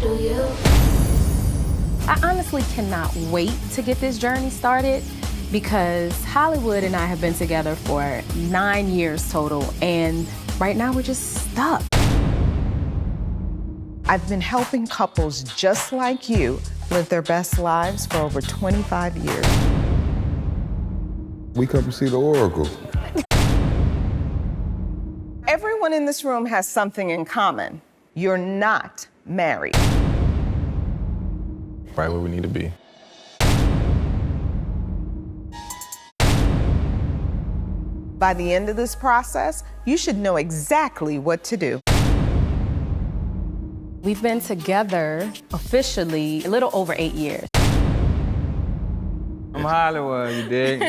do you? I honestly cannot wait to get this journey started because Hollywood and I have been together for 9 years total, and right now we're just stuck. I've been helping couples just like you live their best lives for over 25 years. We come to see the Oracle. Everyone in this room has something in common. You're not married. Right where we need to be. By the end of this process, you should know exactly what to do. We've been together officially a little over 8 years. I'm Hollywood, you dig?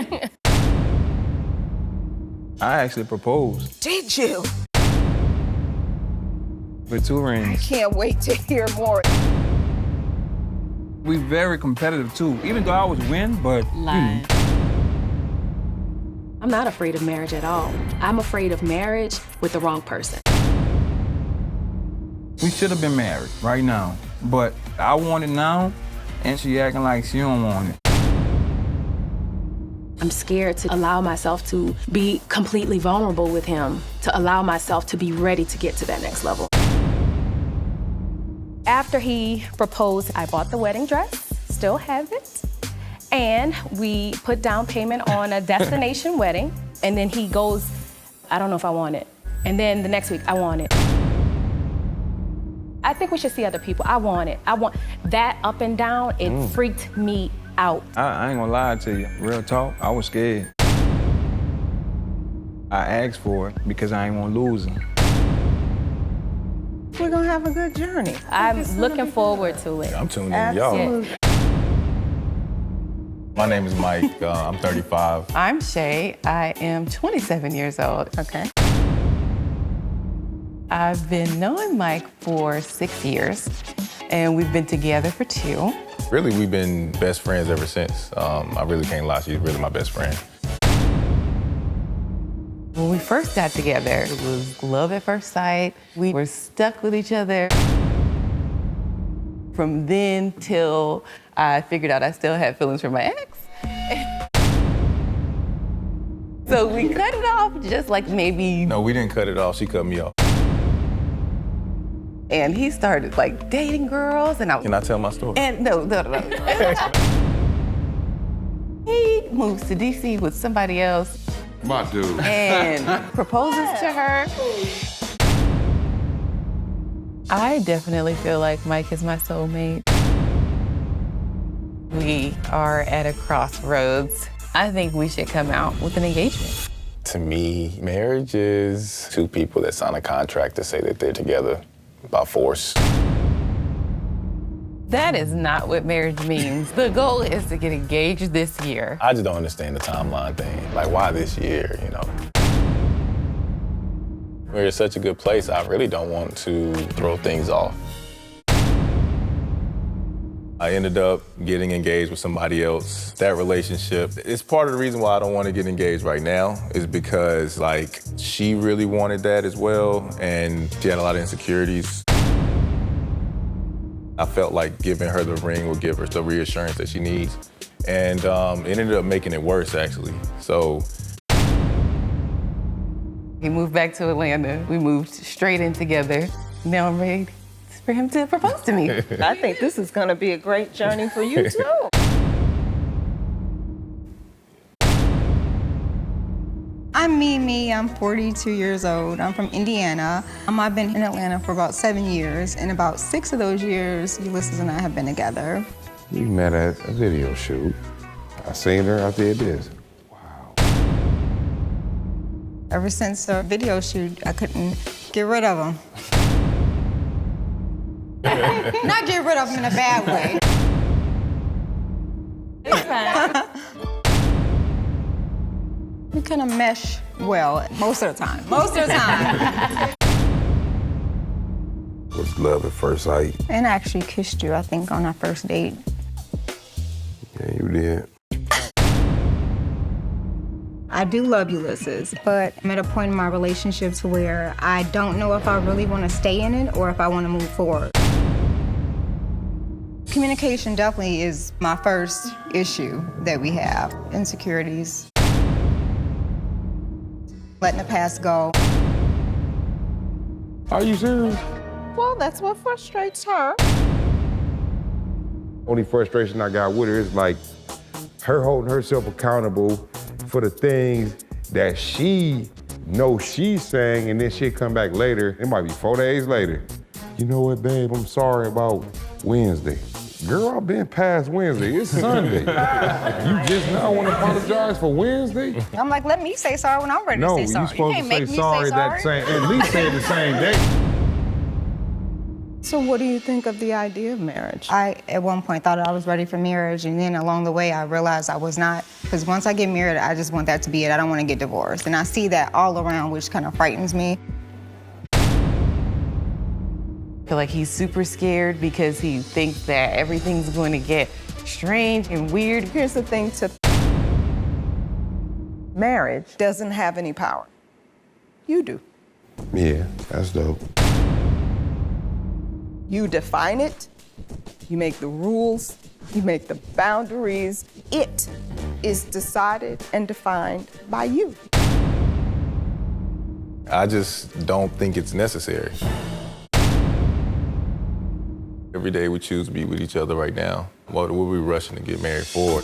I actually proposed Did you? with 2 I rings. can't wait to hear more. We very competitive too, even though I always win, but I'm not afraid of marriage at all. I'm afraid of marriage with the wrong person. we should have been married right now. But I want it now, and she acting like she don't want it. I'm scared to allow myself to be completely vulnerable with him, to allow myself to be ready to get to that next level. After he proposed, I bought the wedding dress, still have it, and we put down payment on a destination wedding, and then he goes, I don't know if I want it. And then the next week, I want it. I think we should see other people. I want it. I want that up and down. It freaked me out. I ain't gonna lie to you. Real talk, I was scared. I asked for it because I ain't wanna lose him. We're gonna have a good journey. I'm looking forward to it. I'm tuned in, y'all. Absolutely. My name is Mike. I'm 35. I'm Shay. I am 27 years old. Okay. I've been knowing Mike for 6 years, and we've been together for 2. Really, we've been best friends ever since. I really can't lie, she's really my best friend. When we first got together, it was love at first sight. We were stuck with each other. From then till I figured out I still had feelings for my ex. So we cut it off just like maybe. No, we didn't cut it off, she cut me off. And he started like dating girls, and I was. Can I tell my story? And no. He moves to DC with somebody else. My dude. And proposes to her. I definitely feel like Mike is my soulmate. We are at a crossroads. I think we should come out with an engagement. To me, marriage is 2 people that sign a contract to say that they're together by force. That is not what marriage means. The goal is to get engaged this year. I just don't understand the timeline thing. Like, why this year, you know? We're in such a good place, I really don't want to throw things off. I ended up getting engaged with somebody else. That relationship, it's part of the reason why I don't want to get engaged right now is because, like, she really wanted that as well, and she had a lot of insecurities. I felt like giving her the ring would give her the reassurance that she needs. And it ended up making it worse, actually. So. He moved back to Atlanta. We moved straight in together. Now I'm ready for him to propose to me. I think this is gonna be a great journey for you too. I'm Mimi, I'm 42 years old. I'm from Indiana. I've been in Atlanta for about 7 years, and about 6 of those years, Ulysses and I have been together. We met at a video shoot. I seen her, I did this. Wow. Ever since the video shoot, I couldn't get rid of him. Not get rid of him in a bad way. It's fine. We kind of mesh well most of the time. Most of the time. It was love at first sight. And I actually kissed you, I think, on our first date. Yeah, you did. I do love Ulysses, but I'm at a point in my relationship to where I don't know if I really want to stay in it or if I want to move forward. Communication definitely is my first issue that we have. Insecurities. Letting the past go. Are you serious? Well, that's what frustrates her. Only frustration I got with her is like her holding herself accountable for the things that she knows she's saying, and then she'll come back later. It might be 4 days later. You know what, babe? I'm sorry about Wednesday. Girl, I've been past Wednesday. It's Sunday. You just now want to apologize for Wednesday? I'm like, let me say sorry when I'm ready No, to say sorry. you're supposed can't to say make me sorry say that sorry. same, at least say it the same day. So what do you think of the idea of marriage? I, at one point, thought I was ready for marriage, and then along the way, I realized I was not. Because once I get married, I just want that to be it. I don't want to get divorced. And I see that all around, which kind of frightens me. I feel like he's super scared because he thinks that everything's going to get strange and weird. Here's the thing to marriage doesn't have any power. You do. Yeah, that's dope. You define it, you make the rules, you make the boundaries. It is decided and defined by you. I just don't think it's necessary. Every day we choose to be with each other right now. What were we rushing to get married for?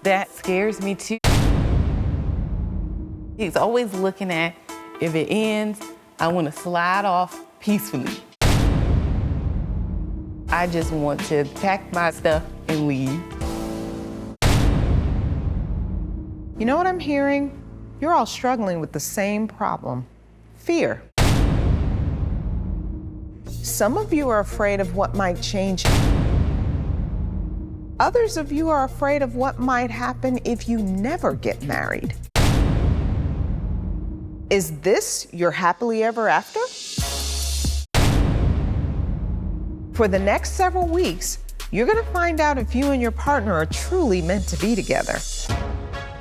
That scares me too. He's always looking at, if it ends, I want to slide off peacefully. I just want to pack my stuff and leave. You know what I'm hearing? You're all struggling with the same problem, fear. Some of you are afraid of what might change. Others of you are afraid of what might happen if you never get married. Is this your happily ever after? For the next several weeks, you're gonna find out if you and your partner are truly meant to be together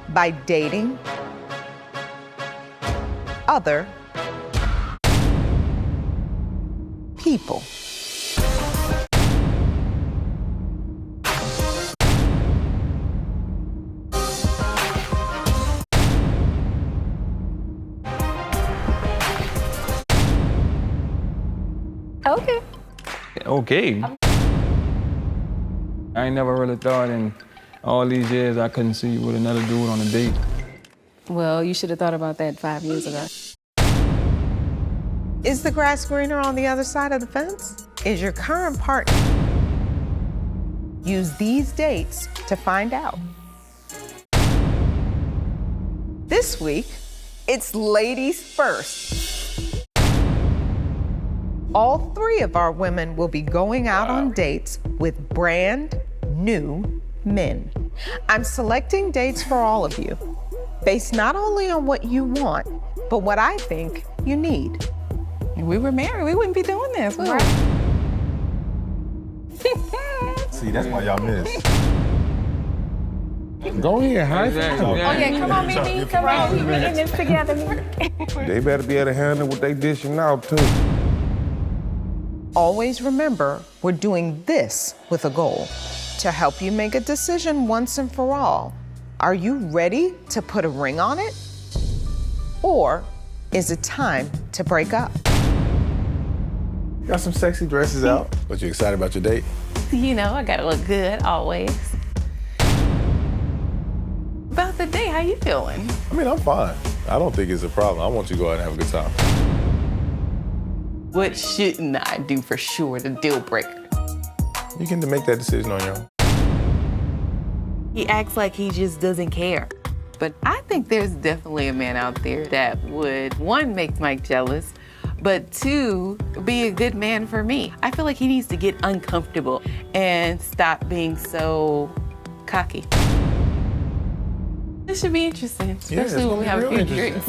by dating other people. Okay. Okay. I ain't never really thought in all these years I couldn't see you with another dude on a date. Well, you should have thought about that 5 years ago. Is the grass greener on the other side of the fence? Is your current partner? Use these dates to find out. This week, it's ladies first. All 3 of our women will be going out on dates with brand new men. I'm selecting dates for all of you, based not only on what you want, but what I think you need. If we were married, we wouldn't be doing this. would we? See, that's why y'all miss. Go ahead, high five. Oh yeah, come on, Mimi, come on, we in this together. They better be able to handle what they dishing out too. Always remember, we're doing this with a goal, to help you make a decision once and for all. Are you ready to put a ring on it? Or is it time to break up? Got some sexy dresses out. But you excited about your date? You know, I gotta look good always. About the day, how you feeling? I mean, I'm fine. I don't think it's a problem. I want you to go out and have a good time. What shouldn't I do for sure, the deal breaker? You can make that decision on your own. He acts like he just doesn't care. But I think there's definitely a man out there that would, 1, make Mike jealous, but 2, be a good man for me. I feel like he needs to get uncomfortable and stop being so cocky. This should be interesting, Yeah, especially it's when we gonna have be a real few drinks.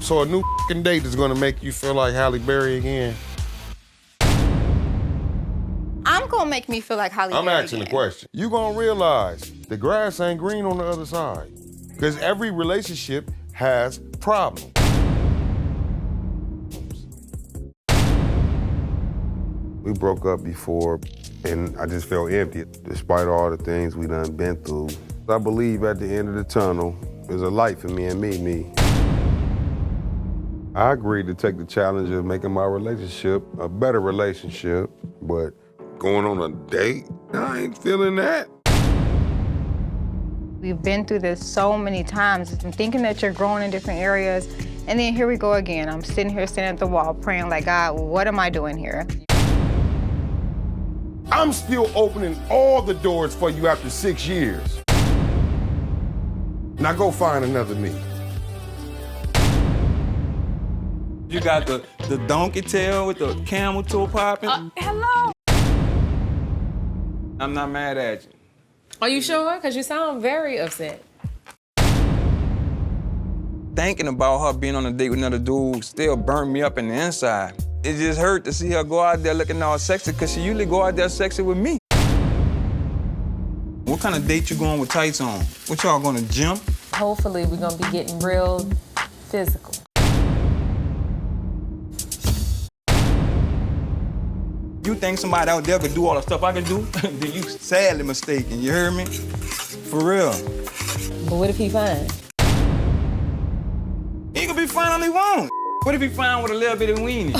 So a new f***ing date is gonna make you feel like Halle Berry again? I'm gonna make me feel like Hollywood. I'm asking the question. You gonna realize the grass ain't green on the other side. Because every relationship has problems. We broke up before, and I just felt empty, despite all the things we done been through. I believe at the end of the tunnel, there's a light for me and me. I agreed to take the challenge of making my relationship a better relationship, but going on a date, I ain't feeling that. We've been through this so many times. I'm thinking that you're growing in different areas, and then here we go again. I'm sitting here staring at the wall praying like, God, what am I doing here? I'm still opening all the doors for you after 6 years. Now go find another me. You got the donkey tail with the camel toe popping. Hello. I'm not mad at you. Are you sure? Because you sound very upset. Thinking about her being on a date with another dude still burned me up in the inside. It just hurt to see her go out there looking all sexy, because she usually go out there sexy with me. What kind of date you going with tights on? What y'all going to gym? Hopefully, we're going to be getting real physical. You think somebody out there could do all the stuff I can do? Then you sadly mistaken, you heard me? For real. But what if he fine? He could be fine all he wants. What if he fine with a little bit of weenie?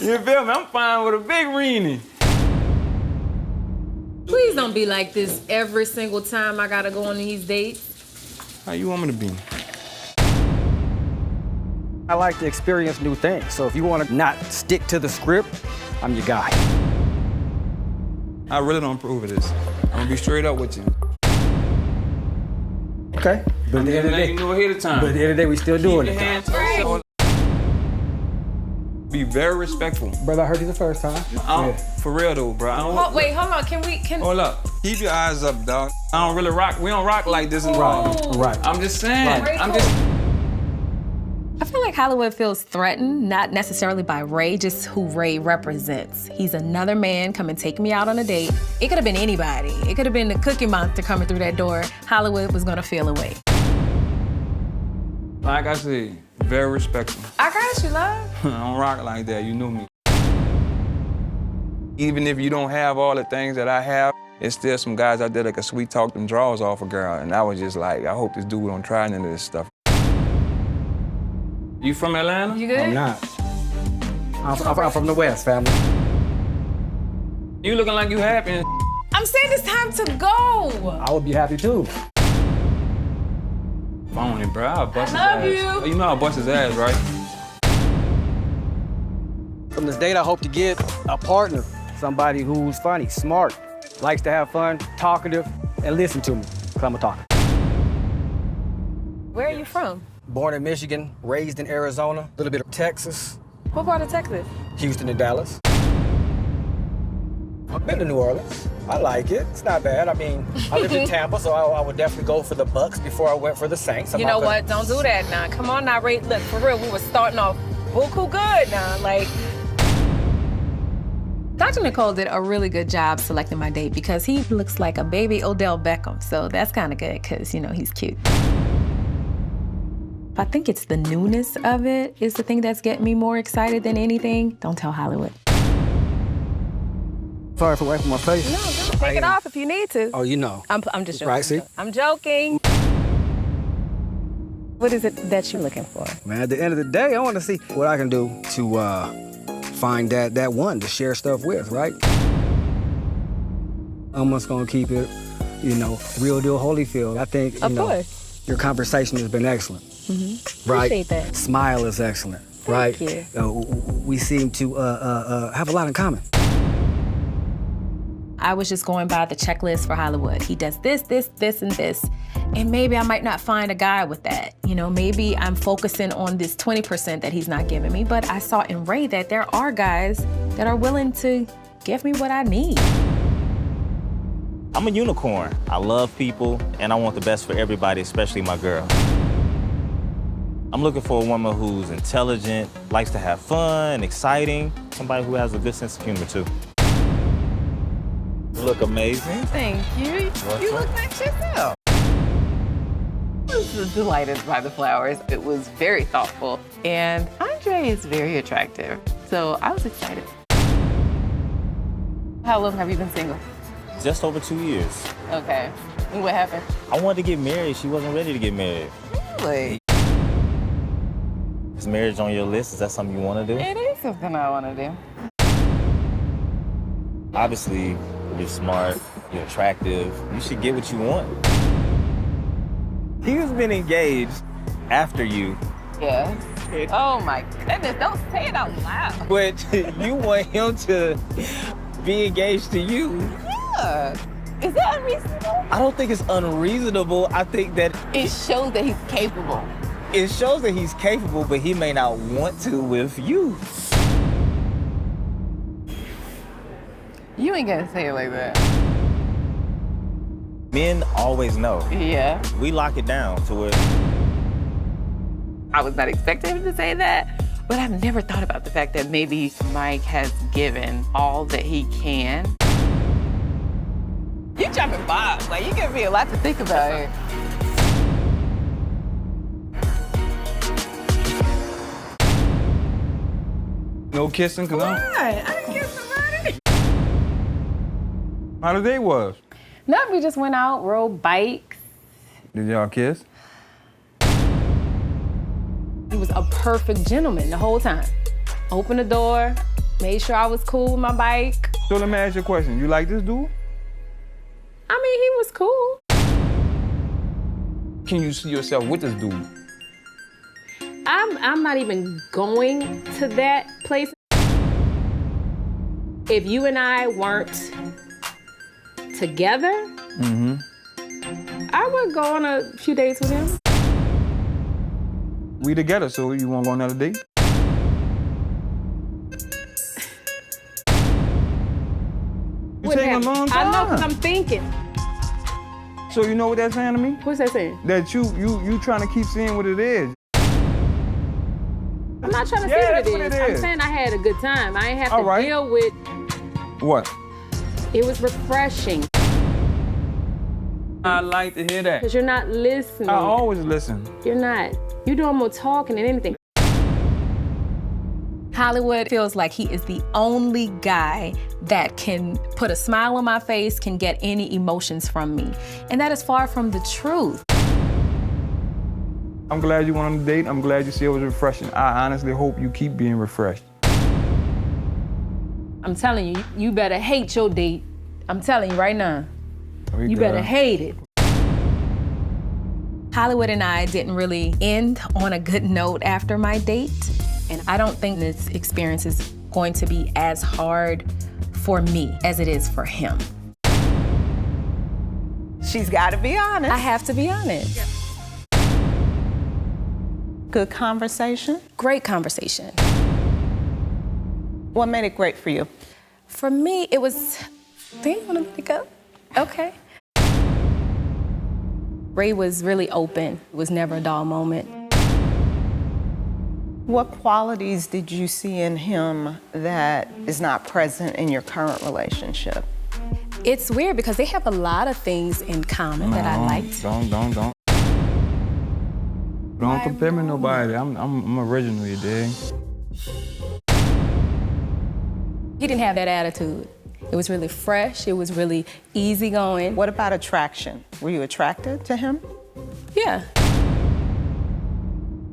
You feel me? I'm fine with a big weenie. Please don't be like this every single time I gotta go on these dates. How you want me to be? I like to experience new things, so if you want to not stick to the script, I'm your guy. I really don't approve of this. I'm gonna be straight up with you. Okay. But at the end of the day, you know ahead of time. But at the end of the day, we still doing it. Right. Be very respectful. Brother, I heard you the first time. For real though, bro. Wait, hold on. Hold up. Keep your eyes up, dog. I don't really rock. We don't rock like this in Right. I'm just saying. Right. I feel like Hollywood feels threatened, not necessarily by Ray, just who Ray represents. He's another man come and take me out on a date. It could have been anybody. It could have been the Cookie Monster coming through that door. Hollywood was gonna feel away. Like I said, very respectful. I got you, love. I don't rock like that, you know me. Even if you don't have all the things that I have, there's still some guys out there that can sweet talk them draws off a girl. And I was just like, I hope this dude don't try none of this stuff. You from Atlanta? You good? I'm not. I'm from the West, family. You looking like you happy. I'm saying it's time to go. I would be happy too. Phone it, bro. I'll bust his love ass. you. You know I'll bust his ass, right? From this date, I hope to get a partner, somebody who's funny, smart, likes to have fun, talkative, and listen to me, because I'm a talker. Where are you from? Born in Michigan, raised in Arizona, a little bit of Texas, What part of Texas? Houston and Dallas. I've been to New Orleans. I like it. It's not bad. I mean, I lived in Tampa, so I would definitely go for the Bucks before I went for the Saints. You know what? Don't do that now. Come on now, Ray. Look, for real, we were starting off buku good now. Like, Dr. Nicole did a really good job selecting my date because he looks like a baby Odell Beckham. So that's kind of good because, you know, he's cute. I think it's the newness of it is the thing that's getting me more excited than anything. Don't tell Hollywood. Sorry for wiping my face. No, don't take it off if you need to. Oh, you know. I'm just joking. Right, see? I'm joking. What is it that you're looking for? Man, at the end of the day, I want to see what I can do to find that one to share stuff with, right? I'm just gonna keep it, you know, real deal Holyfield. I think, you know, your conversation has been excellent. Mm-hmm. Right? Appreciate that. Smile is excellent, right? Thank you. We seem to have a lot in common. I was just going by the checklist for Hollywood. He does this, this, this, and this. And maybe I might not find a guy with that. You know, maybe I'm focusing on this 20% that he's not giving me, but I saw in Ray that there are guys that are willing to give me what I need. I'm a unicorn. I love people, and I want the best for everybody, especially my girl. I'm looking for a woman who's intelligent, likes to have fun, exciting, somebody who has a good sense of humor, too. You look amazing. Thank you. You look nice yourself. I was delighted by the flowers. It was very thoughtful. And Andre is very attractive. So I was excited. How long have you been single? Just over 2 years. Okay. And what happened? I wanted to get married. She wasn't ready to get married. Really? Is marriage on your list? Is that something you want to do? It is something I want to do. Obviously, you're smart, you're attractive. You should get what you want. He's been engaged after you, Yeah. Oh my goodness, don't say it out loud. but you want him to be engaged to you. Yeah. Is that unreasonable? I don't think it's unreasonable. I think that It shows that he's capable. it shows that he's capable, but he may not want to with you. You ain't gonna say it like that. Men always know. Yeah. We lock it down to where I was not expecting him to say that, but I've never thought about the fact that maybe Mike has given all that he can. You jumping bombs, like you give me a lot to think about here. No kissing, cause I'm... I didn't kiss somebody. How the day was? No, we just went out, rode bikes. Did y'all kiss? He was a perfect gentleman the whole time. Opened the door, made sure I was cool with my bike. So let me ask you a question. You like this dude? I mean, he was cool. Can you see yourself with this dude? I'm not even going to that place. If you and I weren't together, I would go on a few dates with him. We together, so you wanna go on another date? You taking a long time. I know, because I'm thinking. So you know what that's saying to me? What's that saying? That you trying to keep seeing what it is. I'm not trying to Yeah, say that's what it is. I'm saying I had a good time. I ain't have All to right. deal with, What? it was refreshing. I like to hear that. Because you're not listening. I always listen. You're not. You're doing more talking than anything. Hollywood feels like he is the only guy that can put a smile on my face, can get any emotions from me. And that is far from the truth. I'm glad you went on the date. I'm glad you see it was refreshing. I honestly hope you keep being refreshed. I'm telling you, you better hate your date. I'm telling you right now. You better hate it. Hollywood and I didn't really end on a good note after my date. And I don't think this experience is going to be as hard for me as it is for him. She's got to be honest. I have to be honest. Good conversation. Great conversation. What made it great for you? For me, it was, do you want to pick up? Okay. Ray was really open. It was never a dull moment. What qualities did you see in him that is not present in your current relationship? It's weird because they have a lot of things in common that I liked. Don't compare me to nobody. I'm original, you dig? He didn't have that attitude. It was really fresh. It was really easygoing. What about attraction? Were you attracted to him? Yeah.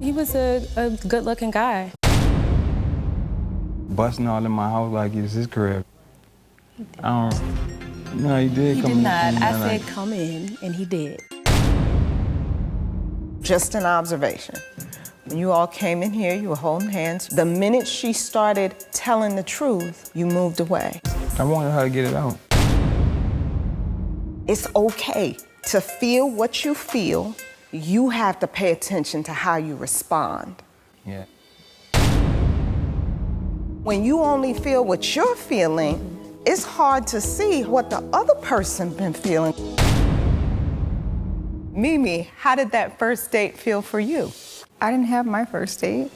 He was a good-looking guy. Busting all in my house like it's his crib. I don't. No, he did He come did in. not. I like- said come in, and he did. Just an observation. When you all came in here, you were holding hands. The minute she started telling the truth, you moved away. I wanted her to get it out. It's okay to feel what you feel. You have to pay attention to how you respond. Yeah. When you only feel what you're feeling, it's hard to see what the other person been feeling. Mimi, how did that first date feel for you? I didn't have my first date.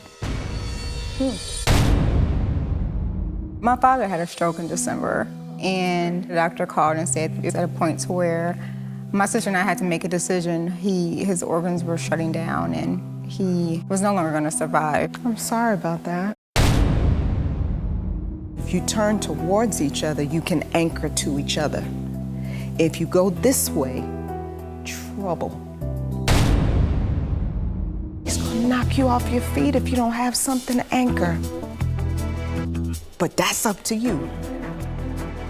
My father had a stroke in December, and the doctor called and said it's at a point to where my sister and I had to make a decision. His organs were shutting down, and he was no longer going to survive. I'm sorry about that. If you turn towards each other, you can anchor to each other. If you go this way, trouble. It's gonna knock you off your feet if you don't have something to anchor. But that's up to you.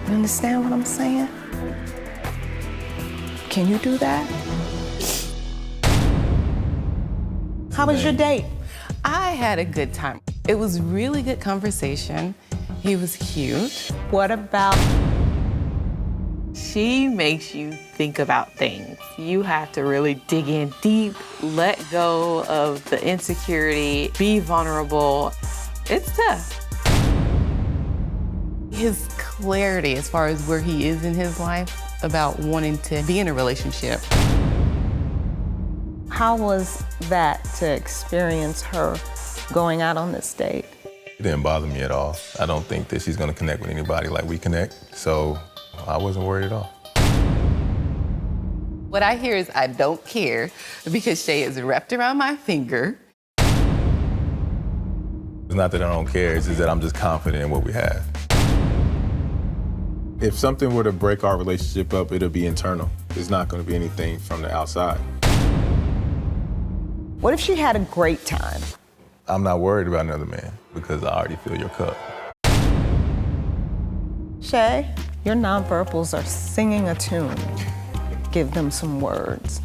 You understand what I'm saying? Can you do that? How was your date? I had a good time. It was really good conversation. He was cute. What about? She makes you think about things. You have to really dig in deep, let go of the insecurity, be vulnerable. It's tough. His clarity as far as where he is in his life about wanting to be in a relationship. How was that to experience her going out on this date? It didn't bother me at all. I don't think that she's gonna connect with anybody like we connect, so I wasn't worried at all. What I hear is I don't care because Shay is wrapped around my finger. It's not that I don't care, it's just that I'm just confident in what we have. If something were to break our relationship up, it'll be internal. It's not gonna be anything from the outside. What if she had a great time? I'm not worried about another man because I already fill your cup. Shay, your nonverbals are singing a tune. Give them some words.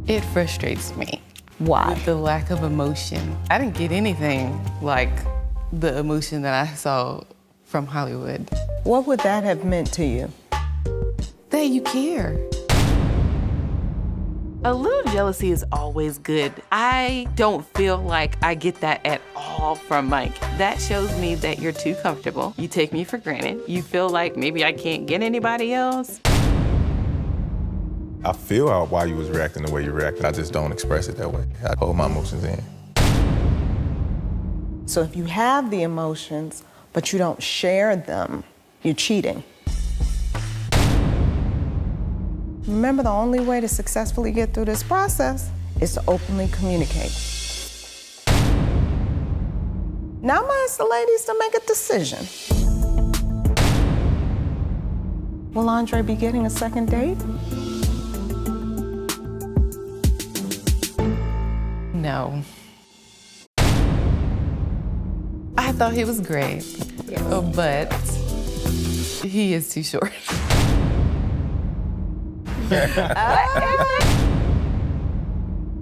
It frustrates me. Why? With the lack of emotion. I didn't get anything like the emotion that I saw from Hollywood. What would that have meant to you? That you care. A little jealousy is always good. I don't feel like I get that at all from Mike. That shows me that you're too comfortable. You take me for granted. You feel like maybe I can't get anybody else. I feel why you was reacting the way you reacted. I just don't express it that way. I hold my emotions in. So if you have the emotions, but you don't share them, you're cheating. Remember, the only way to successfully get through this process is to openly communicate. Now I'm gonna ask the ladies to make a decision. Will Andre be getting a second date? No. I thought he was great, but he is too short.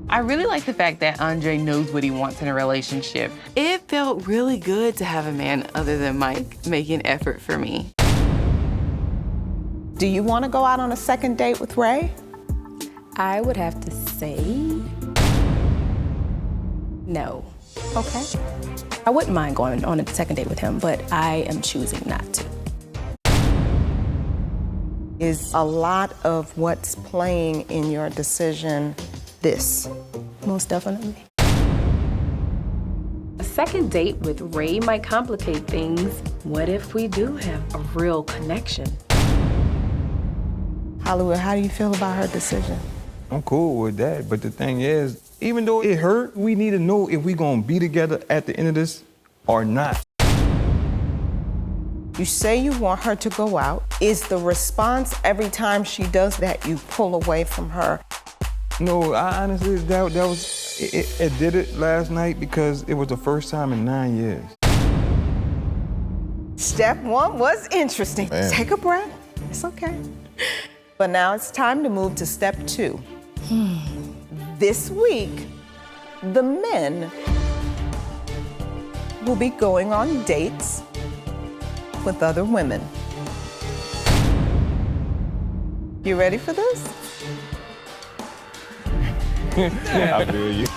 I really like the fact that Andre knows what he wants in a relationship. It felt really good to have a man other than Mike make an effort for me. Do you want to go out on a second date with Ray? I would have to say no. Okay. I wouldn't mind going on a second date with him, but I am choosing not to. Is a lot of what's playing in your decision this? Most definitely. A second date with Ray might complicate things. What if we do have a real connection? Hollywood, how do you feel about her decision? I'm cool with that, but the thing is, even though it hurt, we need to know if we gonna be together at the end of this or not. You say you want her to go out. Is the response every time she does that you pull away from her? No, I honestly, that was, it did it last night because it was the first time in 9 years. Step one was interesting. Man. Take a breath. It's okay. But now it's time to move to step two. This week, the men will be going on dates with other women. You ready for this? I feel you.